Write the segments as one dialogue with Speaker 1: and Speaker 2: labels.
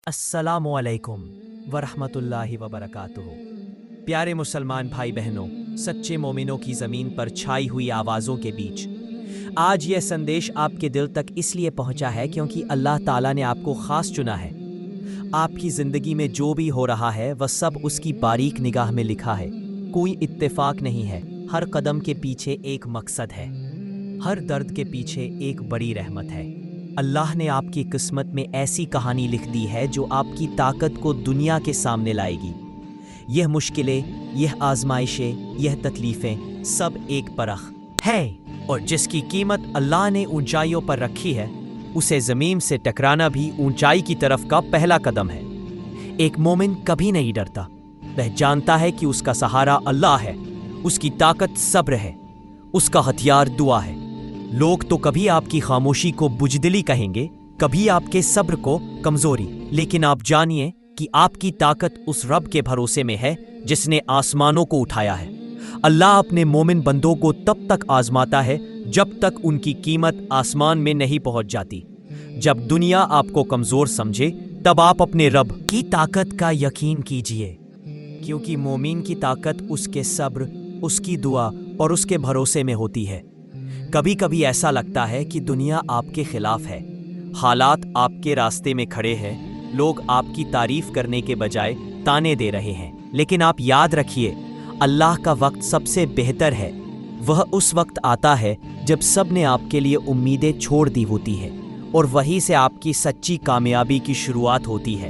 Speaker 1: अस्सलामुअलैकुम वरहमतुल्लाहि वबरकातुहू। प्यारे मुसलमान भाई बहनों, सच्चे मोमिनों की ज़मीन पर छाई हुई आवाज़ों के बीच आज यह संदेश आपके दिल तक इसलिए पहुंचा है क्योंकि अल्लाह ताला ने आपको ख़ास चुना है। आपकी ज़िंदगी में जो भी हो रहा है वह सब उसकी बारीक निगाह में लिखा है। कोई इत्तेफाक नहीं है। हर कदम के पीछे एक मकसद है। हर दर्द के पीछे एक बड़ी रहमत है। अल्लाह ने आपकी किस्मत में ऐसी कहानी लिख दी है जो आपकी ताकत को दुनिया के सामने लाएगी। यह मुश्किलें, यह आजमाइशें, यह तकलीफ़ें सब एक परख है और जिसकी कीमत अल्लाह ने ऊंचाइयों पर रखी है उसे ज़मीन से टकराना भी ऊंचाई की तरफ का पहला कदम है। एक मोमिन कभी नहीं डरता। वह जानता है कि उसका सहारा अल्लाह है, उसकी ताकत सब्र है, उसका हथियार दुआ है। लोग तो कभी आपकी खामोशी को बुजदिली कहेंगे, कभी आपके सब्र को कमजोरी, लेकिन आप जानिए कि आपकी ताकत उस रब के भरोसे में है जिसने आसमानों को उठाया है। अल्लाह अपने मोमिन बंदों को तब तक आजमाता है जब तक उनकी कीमत आसमान में नहीं पहुंच जाती। जब दुनिया आपको कमजोर समझे तब आप अपने रब की ताकत का यकीन कीजिए, क्योंकि मोमिन की ताकत उसके सब्र, उसकी दुआ और उसके भरोसे में होती है। कभी कभी ऐसा लगता है कि दुनिया आपके खिलाफ है, हालात आपके रास्ते में खड़े हैं, लोग आपकी तारीफ करने के बजाय ताने दे रहे हैं। लेकिन आप याद रखिए, अल्लाह का वक्त सबसे बेहतर है। वह उस वक्त आता है जब सब ने आपके लिए उम्मीदें छोड़ दी होती है और वहीं से आपकी सच्ची कामयाबी की शुरुआत होती है।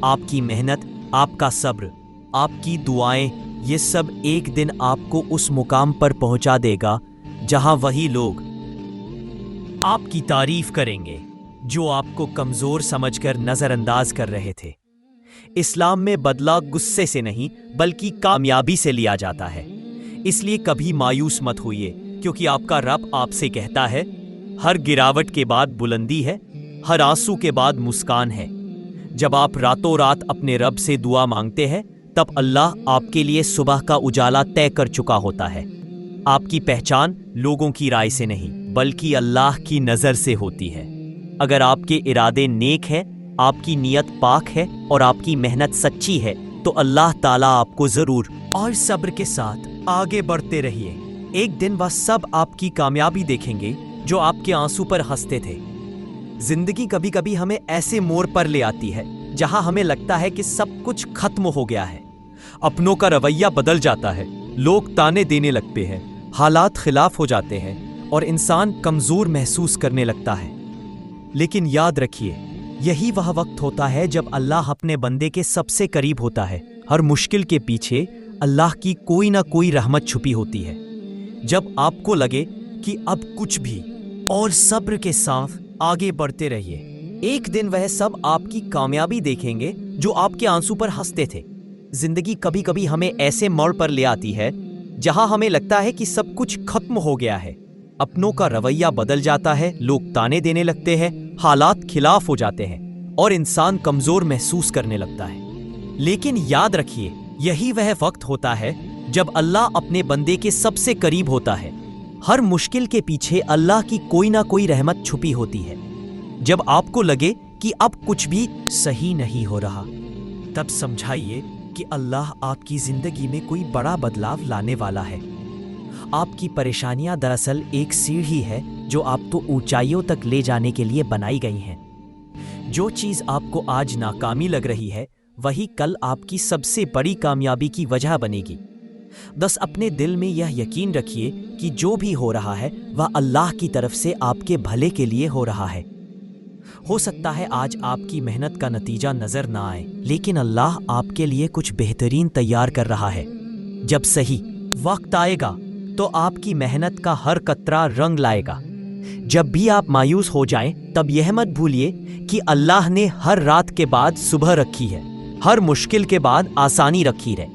Speaker 1: आपकी मेहनत, आपका सब्र, आपकी दुआएं, ये सब एक दिन आपको उस मुकाम पर पहुंचा देगा जहां वही लोग आपकी तारीफ करेंगे जो आपको कमजोर समझकर नजरअंदाज कर रहे थे। इस्लाम में बदला गुस्से से नहीं बल्कि कामयाबी से लिया जाता है। इसलिए कभी मायूस मत होइए, क्योंकि आपका रब आपसे कहता है, हर गिरावट के बाद बुलंदी है, हर आंसू के बाद मुस्कान है। जब आप रातों रात अपने रब से दुआ मांगते हैं तब अल्लाह आपके लिए सुबह का उजाला तय कर चुका होता है। आपकी पहचान लोगों की राय से नहीं बल्कि अल्लाह की नज़र से होती है। अगर आपके इरादे नेक हैं, आपकी नीयत पाक है और आपकी मेहनत सच्ची है तो अल्लाह ताला आपको ज़रूर और सब्र के साथ आगे बढ़ते रहिए। एक दिन वह सब आपकी कामयाबी देखेंगे जो आपके आंसू पर हंसते थे। जिंदगी कभी कभी हमें ऐसे मोड़ पर ले आती है जहां हमें लगता है कि सब कुछ खत्म हो गया है। अपनों का रवैया बदल जाता है, लोग ताने देने लगते हैं, हालात खिलाफ हो जाते हैं और इंसान कमजोर महसूस करने लगता है। लेकिन याद रखिए, यही वह वक्त होता है जब अल्लाह अपने बंदे के सबसे करीब होता है। हर मुश्किल के पीछे अल्लाह की कोई ना कोई रहमत छुपी होती है। जब आपको लगे कि अब कुछ भी, और सब्र के साथ आगे बढ़ते रहिए। एक दिन वह सब आपकी कामयाबी देखेंगे जो आपके आंसू पर हंसते थे। जिंदगी कभी कभी हमें ऐसे मोड़ पर ले आती है जहां हमें लगता है कि सब कुछ खत्म हो गया है। अपनों का रवैया बदल जाता है, लोग ताने देने लगते हैं, हालात खिलाफ हो जाते हैं और इंसान कमजोर महसूस करने लगता है। लेकिन याद रखिए, यही वह वक्त होता है जब अल्लाह अपने बंदे के सबसे करीब होता है। हर मुश्किल के पीछे अल्लाह की कोई ना कोई रहमत छुपी होती है। जब आपको लगे कि अब कुछ भी सही नहीं हो रहा, तब समझाइए कि अल्लाह आपकी जिंदगी में कोई बड़ा बदलाव लाने वाला है। आपकी परेशानियां दरअसल एक सीढ़ी है जो आपको ऊंचाइयों तक ले जाने के लिए बनाई गई हैं। जो चीज़ आपको आज नाकामी लग रही है वही कल आपकी सबसे बड़ी कामयाबी की वजह बनेगी। बस अपने दिल में यह यकीन रखिए कि जो भी हो रहा है वह अल्लाह की तरफ से आपके भले के लिए हो रहा है। हो सकता है आज आपकी मेहनत का नतीजा नजर ना आए, लेकिन अल्लाह आपके लिए कुछ बेहतरीन तैयार कर रहा है। जब सही वक्त आएगा तो आपकी मेहनत का हर कतरा रंग लाएगा। जब भी आप मायूस हो जाएं, तब यह मत भूलिए कि अल्लाह ने हर रात के बाद सुबह रखी है, हर मुश्किल के बाद आसानी रखी है।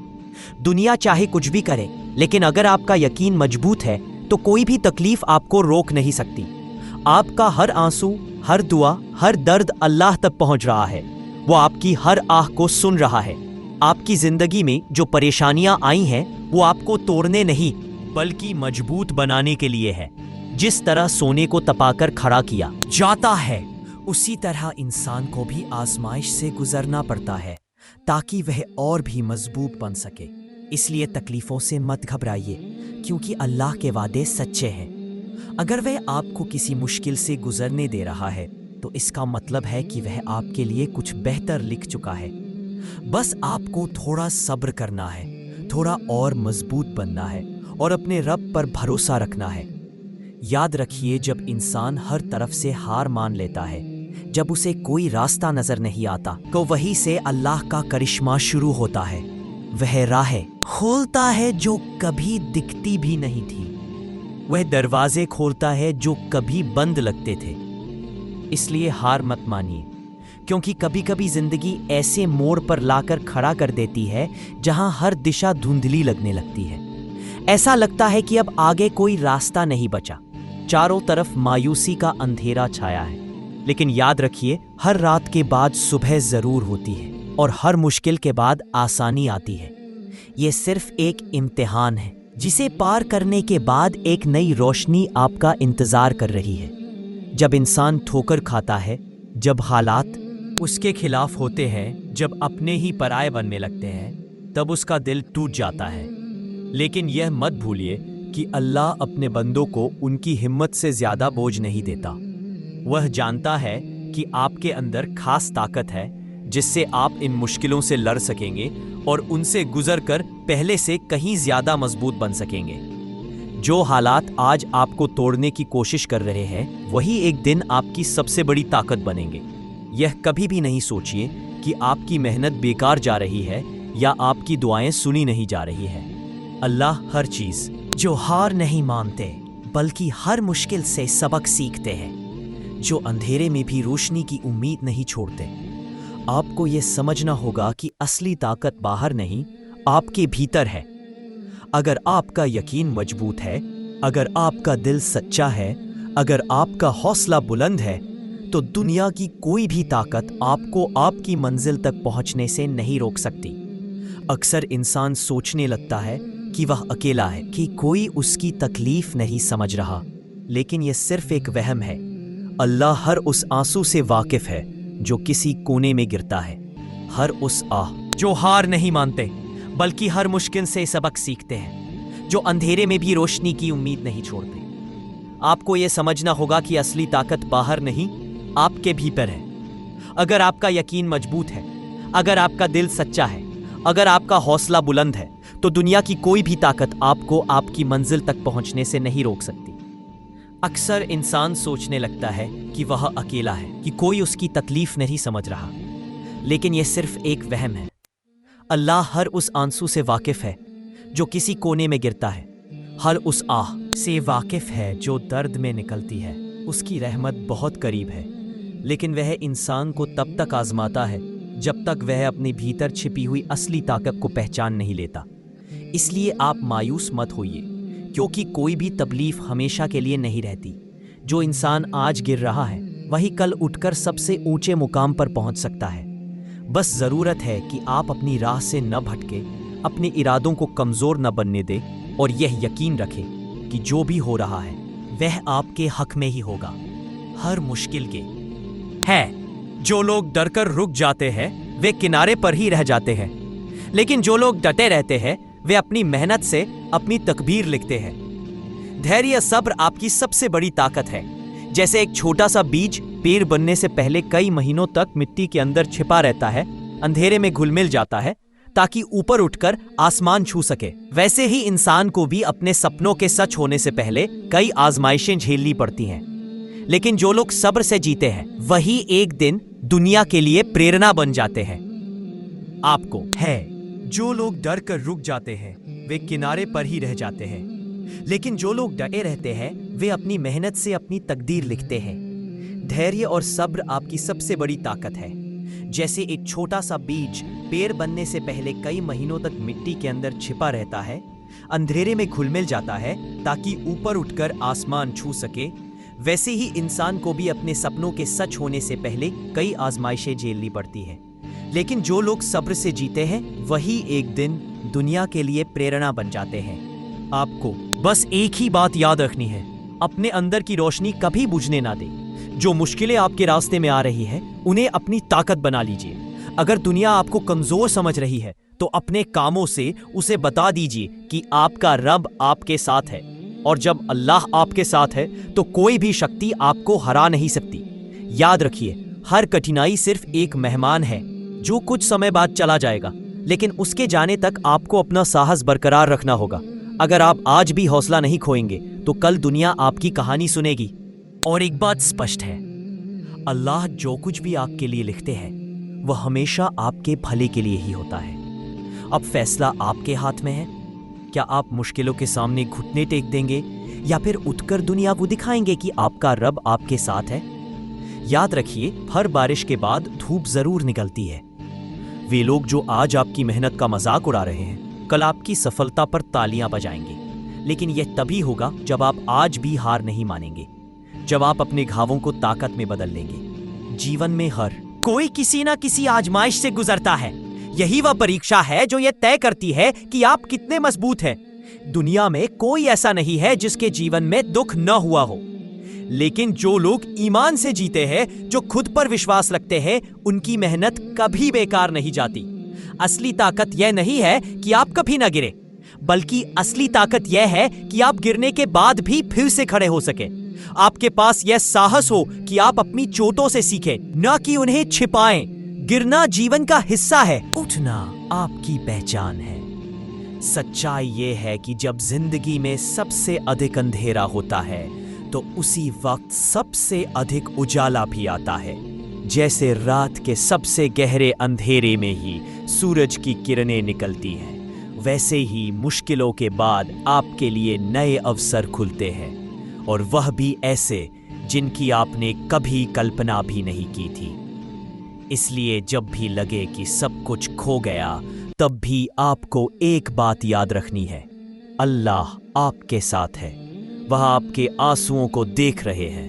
Speaker 1: दुनिया चाहे कुछ भी करे, लेकिन अगर आपका यकीन मजबूत है तो कोई भी तकलीफ आपको रोक नहीं सकती। आपका हर आंसू, हर दुआ, हर दर्द अल्लाह तक पहुंच रहा है। वो आपकी हर आह को सुन रहा है। आपकी जिंदगी में जो परेशानियां आई हैं वो आपको तोड़ने नहीं बल्कि मजबूत बनाने के लिए है। जिस तरह सोने को तपाकर खड़ा किया जाता है उसी तरह इंसान को भी आजमाइश से गुजरना पड़ता है ताकि वह और भी मजबूत बन सके। इसलिए तकलीफों से मत घबराइए, क्योंकि अल्लाह के वादे सच्चे हैं। अगर वह आपको किसी मुश्किल से गुजरने दे रहा है तो इसका मतलब है कि वह आपके लिए कुछ बेहतर लिख चुका है। बस आपको थोड़ा सब्र करना है, थोड़ा और मजबूत बनना है और अपने रब पर भरोसा रखना है। याद रखिए, जब इंसान हर तरफ से हार मान लेता है, जब उसे कोई रास्ता नजर नहीं आता, तो वहीं से अल्लाह का करिश्मा शुरू होता है। वह राहें खोलता है जो कभी दिखती भी नहीं थी, वह दरवाजे खोलता है जो कभी बंद लगते थे। इसलिए हार मत मानिए, क्योंकि कभी कभी जिंदगी ऐसे मोड़ पर लाकर खड़ा कर देती है जहां हर दिशा धुंधली लगने लगती है। ऐसा लगता है कि अब आगे कोई रास्ता नहीं बचा, चारों तरफ मायूसी का अंधेरा छाया है। लेकिन याद रखिए, हर रात के बाद सुबह जरूर होती है और हर मुश्किल के बाद आसानी आती है। ये सिर्फ एक इम्तिहान है जिसे पार करने के बाद एक नई रोशनी आपका इंतजार कर रही है। जब इंसान ठोकर खाता है, जब हालात उसके खिलाफ होते हैं, जब अपने ही पराये बनने लगते हैं, तब उसका दिल टूट जाता है। लेकिन यह मत भूलिए कि अल्लाह अपने बंदों को उनकी हिम्मत से ज्यादा बोझ नहीं देता। वह जानता है कि आपके अंदर खास ताकत है जिससे आप इन मुश्किलों से लड़ सकेंगे और उनसे गुजरकर पहले से कहीं ज्यादा मजबूत बन सकेंगे। जो हालात आज आपको तोड़ने की कोशिश कर रहे हैं, वही एक दिन आपकी सबसे बड़ी ताकत बनेंगे। यह कभी भी नहीं सोचिए कि आपकी मेहनत बेकार जा रही है या आपकी दुआएं सुनी नहीं जा रही है। अल्लाह हर चीज जो हार नहीं मानते, बल्कि हर मुश्किल से सबक सीखते हैं, जो अंधेरे में भी रोशनी की उम्मीद नहीं छोड़ते। आपको यह समझना होगा कि असली ताकत बाहर नहीं, आपके भीतर है। अगर आपका यकीन मजबूत है, अगर आपका दिल सच्चा है, अगर आपका हौसला बुलंद है, तो दुनिया की कोई भी ताकत आपको आपकी मंजिल तक पहुंचने से नहीं रोक सकती। अक्सर इंसान सोचने लगता है कि वह अकेला है, कि कोई उसकी तकलीफ नहीं समझ रहा, लेकिन यह सिर्फ एक वहम है। अल्लाह हर उस आंसू से वाकिफ है जो किसी कोने में गिरता है, हर उस आह जो हार नहीं मानते बल्कि हर मुश्किल से सबक सीखते हैं, जो अंधेरे में भी रोशनी की उम्मीद नहीं छोड़ते। आपको यह समझना होगा कि असली ताकत बाहर नहीं, आपके भीतर है। अगर आपका यकीन मजबूत है, अगर आपका दिल सच्चा है, अगर आपका हौसला बुलंद है, तो दुनिया की कोई भी ताकत आपको आपकी मंजिल तक पहुंचने से नहीं रोक सकती। अक्सर इंसान सोचने लगता है कि वह अकेला है, कि कोई उसकी तकलीफ नहीं समझ रहा, लेकिन यह सिर्फ एक वहम है। अल्लाह हर उस आंसू से वाकिफ है जो किसी कोने में गिरता है, हर उस आह से वाकिफ है जो दर्द में निकलती है। उसकी रहमत बहुत करीब है, लेकिन वह इंसान को तब तक आजमाता है जब तक वह अपने भीतर छिपी हुई असली ताकत को पहचान नहीं लेता। इसलिए आप मायूस मत होइए, क्योंकि कोई भी तकलीफ हमेशा के लिए नहीं रहती। जो इंसान आज गिर रहा है, वही कल उठकर सबसे ऊंचे मुकाम पर पहुंच सकता है। बस जरूरत है कि आप अपनी राह से न भटके, अपने इरादों को कमजोर न बनने दे और यह यकीन रखें कि जो भी हो रहा है वह आपके हक में ही होगा। हर मुश्किल के है जो लोग डरकर रुक जाते हैं वे किनारे पर ही रह जाते हैं, लेकिन जो लोग डटे रहते हैं वे अपनी मेहनत से अपनी तकदीर लिखते हैं। धैर्य सब्र आपकी सबसे बड़ी ताकत है। जैसे एक छोटा सा बीज पेड़ बनने से पहले कई महीनों तक मिट्टी के अंदर छिपा रहता है, अंधेरे में घुल मिल जाता है ताकि ऊपर उठकर आसमान छू सके, वैसे ही इंसान को भी अपने सपनों के सच होने से पहले कई आजमाइशें झेलनी पड़ती हैं। लेकिन जो लोग सब्र से जीते हैं वही एक दिन दुनिया के लिए प्रेरणा बन जाते हैं। आपको है जो लोग डर कर रुक जाते हैं वे किनारे पर ही रह जाते हैं, लेकिन जो लोग डटे रहते हैं वे अपनी मेहनत से अपनी तकदीर लिखते हैं। धैर्य और सब्र आपकी सबसे बड़ी ताकत है। जैसे एक छोटा सा बीज पेड़ बनने से पहले कई महीनों तक मिट्टी के अंदर छिपा रहता है, अंधेरे में घुल मिल जाता है ताकि ऊपर उठकर आसमान छू सके, वैसे ही इंसान को भी अपने सपनों के सच होने से पहले कई आजमाइशें झेलनी पड़ती है। लेकिन जो लोग सब्र से जीते हैं वही एक दिन दुनिया के लिए प्रेरणा बन जाते हैं। आपको बस एक ही बात याद रखनी है, अपने अंदर की रोशनी कभी बुझने ना दे। जो मुश्किलें आपके रास्ते में आ रही है उन्हें अपनी ताकत बना लीजिए। अगर दुनिया आपको कमजोर समझ रही है तो अपने कामों से उसे बता दीजिए कि आपका रब आपके साथ है, और जब अल्लाह आपके साथ है तो कोई भी शक्ति आपको हरा नहीं सकती। याद रखिए, हर कठिनाई सिर्फ एक मेहमान है जो कुछ समय बाद चला जाएगा, लेकिन उसके जाने तक आपको अपना साहस बरकरार रखना होगा। अगर आप आज भी हौसला नहीं खोएंगे तो कल दुनिया आपकी कहानी सुनेगी। और एक बात स्पष्ट है, अल्लाह जो कुछ भी आपके लिए लिखते हैं वह हमेशा आपके भले के लिए ही होता है। अब फैसला आपके हाथ में है। क्या आप मुश्किलों के सामने घुटने टेक देंगे या फिर उठकर दुनिया को दिखाएंगे कि आपका रब आपके साथ है? याद रखिए, हर बारिश के बाद धूप जरूर निकलती है। वे लोग जो आज आपकी मेहनत का मजाक उड़ा रहे हैं कल आपकी सफलता पर तालियां बजाएंगे, लेकिन यह तभी होगा जब आप आज भी हार नहीं मानेंगे, जब आप अपने घावों को ताकत में बदल लेंगे। जीवन में हर कोई किसी ना किसी आजमाइश से गुजरता है। यही वह परीक्षा है जो यह तय करती है कि आप कितने मजबूत हैं। दुनिया में कोई ऐसा नहीं है जिसके जीवन में दुख न हुआ हो, लेकिन जो लोग ईमान से जीते हैं, जो खुद पर विश्वास रखते हैं, उनकी मेहनत कभी बेकार नहीं जाती। असली ताकत यह नहीं है कि आप कभी ना गिरे, बल्कि असली ताकत यह है कि आप गिरने के बाद भी फिर से खड़े हो सके। आपके पास यह साहस हो कि आप अपनी चोटों से सीखें, न कि उन्हें छिपाएं। गिरना जीवन का हिस्सा है, उठना आपकी पहचान है। सच्चाई यह है कि जब जिंदगी में सबसे अधिक अंधेरा होता है तो उसी वक्त सबसे अधिक उजाला भी आता है। जैसे रात के सबसे गहरे अंधेरे में ही सूरज की किरणें निकलती हैं, वैसे ही मुश्किलों के बाद आपके लिए नए अवसर खुलते हैं, और वह भी ऐसे जिनकी आपने कभी कल्पना भी नहीं की थी। इसलिए जब भी लगे कि सब कुछ खो गया, तब भी आपको एक बात याद रखनी है, अल्लाह आपके साथ है। वह आपके आंसुओं को देख रहे हैं,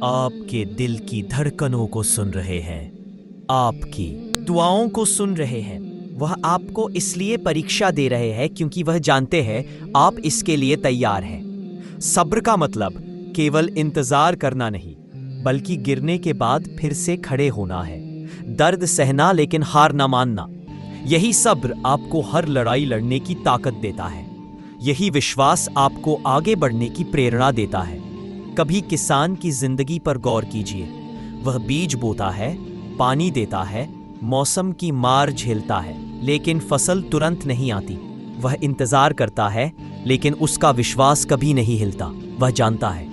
Speaker 1: आपके दिल की धड़कनों को सुन रहे हैं, आपकी दुआओं को सुन रहे हैं। वह आपको इसलिए परीक्षा दे रहे हैं क्योंकि वह जानते हैं आप इसके लिए तैयार हैं। सब्र का मतलब केवल इंतजार करना नहीं, बल्कि गिरने के बाद फिर से खड़े होना है। दर्द सहना लेकिन हार न मानना। यही सब्र आपको हर लड़ाई लड़ने की ताकत देता है। यही विश्वास आपको आगे बढ़ने की प्रेरणा देता है। कभी किसान की जिंदगी पर गौर कीजिए। वह बीज बोता है, पानी देता है, मौसम की मार झेलता है, लेकिन फसल तुरंत नहीं आती। वह इंतजार करता है, लेकिन उसका विश्वास कभी नहीं हिलता। वह जानता है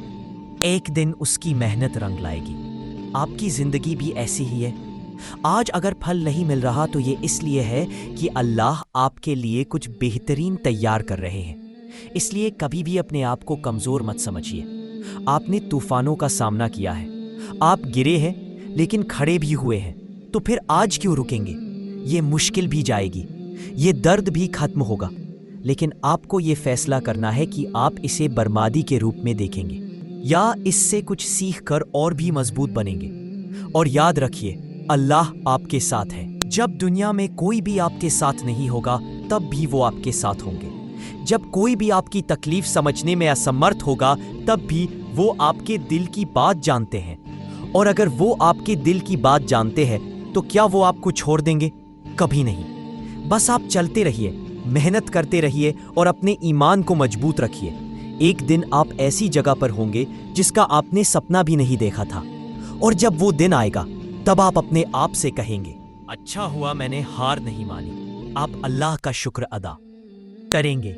Speaker 1: एक दिन उसकी मेहनत रंग लाएगी। आपकी जिंदगी भी ऐसी ही है। आज अगर फल नहीं मिल रहा तो ये इसलिए है कि अल्लाह आपके लिए कुछ बेहतरीन तैयार कर रहे हैं। इसलिए कभी भी अपने आप को कमजोर मत समझिए। आपने तूफानों का सामना किया है, आप गिरे हैं लेकिन खड़े भी हुए हैं, तो फिर आज क्यों रुकेंगे? ये मुश्किल भी जाएगी, ये दर्द भी खत्म होगा, लेकिन आपको ये फैसला करना है कि आप इसे बर्बादी के रूप में देखेंगे या इससे कुछ सीख कर और भी मजबूत बनेंगे। और याद रखिए, अल्लाह आपके साथ है। जब दुनिया में कोई भी आपके साथ नहीं होगा, तब भी वो आपके साथ होंगे। जब कोई भी आपकी तकलीफ समझने में असमर्थ होगा, तब भी वो आपके दिल की बात जानते हैं। और अगर वो आपके दिल की बात जानते हैं, तो क्या वो आपको छोड़ देंगे? कभी नहीं। बस आप चलते रहिए, मेहनत करते रहिए और अपने ईमान को मजबूत रखिए। एक दिन आप ऐसी जगह पर होंगे जिसका आपने सपना भी नहीं देखा था, और जब वो दिन आएगा तब आप अपने आप से कहेंगे, अच्छा हुआ मैंने हार नहीं मानी। आप अल्लाह का शुक्र अदा करेंगे।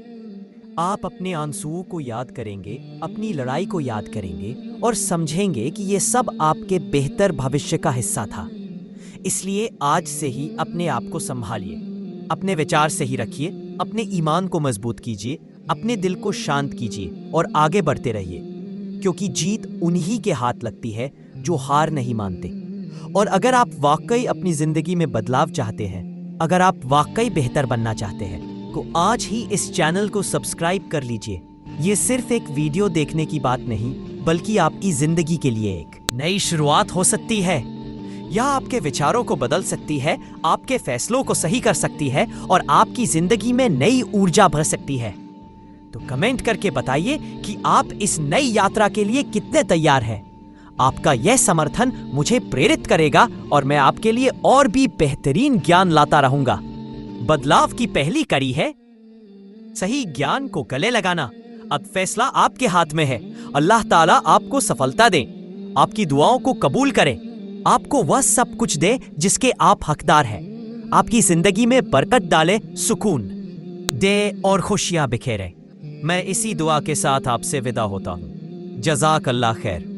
Speaker 1: आप अपने आंसुओं को याद करेंगे, अपनी लड़ाई को याद करेंगे और समझेंगे कि ये सब आपके बेहतर भविष्य का हिस्सा था। इसलिए आज से ही अपने आप को संभालिए, अपने विचार सही रखिए, अपने ईमान को मजबूत कीजिए, अपने दिल को शांत कीजिए और आगे बढ़ते रहिए, क्योंकि जीत उन्हीं के हाथ लगती है जो हार नहीं मानते। और अगर आप वाकई अपनी जिंदगी में बदलाव चाहते हैं, अगर आप वाकई बेहतर बनना चाहते हैं, तो आज ही इस चैनल को सब्सक्राइब कर लीजिए। ये सिर्फ एक वीडियो देखने की बात नहीं, बल्कि आपकी जिंदगी के लिए एक नई शुरुआत हो सकती है। यह आपके विचारों को बदल सकती है, आपके फैसलों को सही कर सकती है और आपकी जिंदगी में नई ऊर्जा भर सकती है। तो कमेंट करके बताइए कि आप इस नई यात्रा के लिए कितने तैयार हैं। आपका यह समर्थन मुझे प्रेरित करेगा और मैं आपके लिए और भी बेहतरीन ज्ञान लाता रहूंगा। बदलाव की पहली कड़ी है सही ज्ञान को गले लगाना। अब फैसला आपके हाथ में है। अल्लाह ताला आपको सफलता दे, आपकी दुआओं को कबूल करे, आपको वह सब कुछ दे जिसके आप हकदार हैं, आपकी जिंदगी में बरकत डाले, सुकून दे और खुशियां बिखेरे। मैं इसी दुआ के साथ आपसे विदा होता हूँ। जज़ाक अल्लाह खैर।